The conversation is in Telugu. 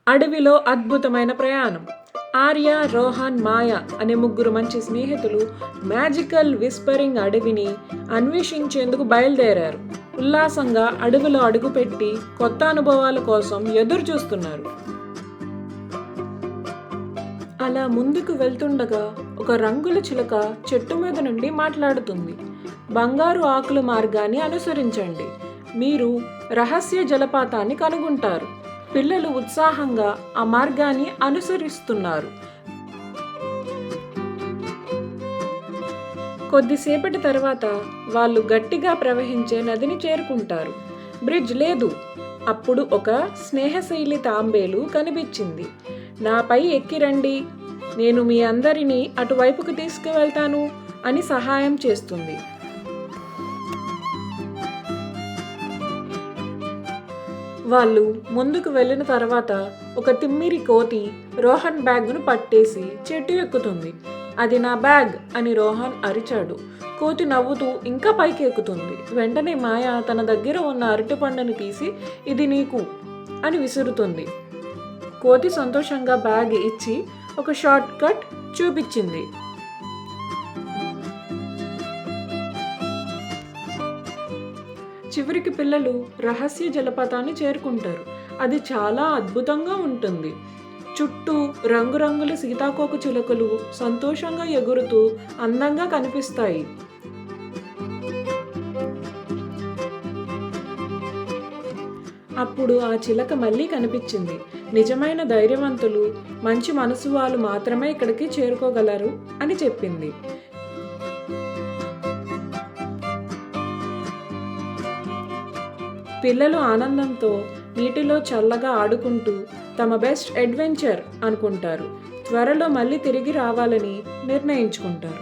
అడవిలో అద్భుతమైన ప్రయాణం. ఆర్య, రోహన్, మాయ అనే ముగ్గురు మంచి స్నేహితులు మ్యాజికల్ విస్పరింగ్ అడవిని అన్వేషించేందుకు బయలుదేరారు. ఉల్లాసంగా అడవిలో అడుగుపెట్టి కొత్త అనుభవాల కోసం ఎదురు చూస్తున్నారు. అలా ముందుకు వెళ్తుండగా ఒక రంగుల చిలుక చెట్టు మీద నుండి మాట్లాడుతుంది. బంగారు ఆకుల మార్గాన్ని అనుసరించండి, మీరు రహస్య జలపాతాన్ని కనుగొంటారు. పిల్లలు ఉత్సాహంగా ఆ మార్గాన్ని అనుసరిస్తున్నారు. కొద్దిసేపటి తర్వాత వాళ్ళు గట్టిగా ప్రవహించే నదిని చేరుకుంటారు. బ్రిడ్జ్ లేదు. అప్పుడు ఒక స్నేహశీలి తాంబేలు కనిపించింది. నాపై ఎక్కిరండి, నేను మీ అందరినీ అటువైపుకు తీసుకువెళ్తాను అని సహాయం చేస్తుంది. వాళ్ళు ముందుకు వెళ్ళిన తర్వాత ఒక తిమ్మిరి కోతి రోహన్ బ్యాగ్ను పట్టేసి చెట్టు ఎక్కుతుంది. అది నా బ్యాగ్ అని రోహన్ అరిచాడు. కోతి నవ్వుతూ ఇంకా పైకి ఎక్కుతుంది. వెంటనే మాయ తన దగ్గర ఉన్న అరటిపండుని తీసి ఇది నీకు అని విసురుతుంది. కోతి సంతోషంగా బ్యాగ్ ఇచ్చి ఒక షార్ట్ కట్ చూపించింది. చివరికి పిల్లలు రహస్య జలపాతాన్ని చేరుకుంటారు. అది చాలా అద్భుతంగా ఉంటుంది. చుట్టూ రంగురంగుల సీతాకోక చిలుకలు సంతోషంగా ఎగురుతూ అందంగా కనిపిస్తాయి. అప్పుడు ఆ చిలక మళ్ళీ కనిపించింది. నిజమైన ధైర్యవంతులు, మంచి మనసు వాళ్ళు మాత్రమే ఇక్కడికి చేరుకోగలరు అని చెప్పింది. పిల్లలు ఆనందంతో నీటిలో చల్లగా ఆడుకుంటూ తమ బెస్ట్ అడ్వెంచర్ అనుకుంటారు. త్వరలో మళ్ళీ తిరిగి రావాలని నిర్ణయించుకుంటారు.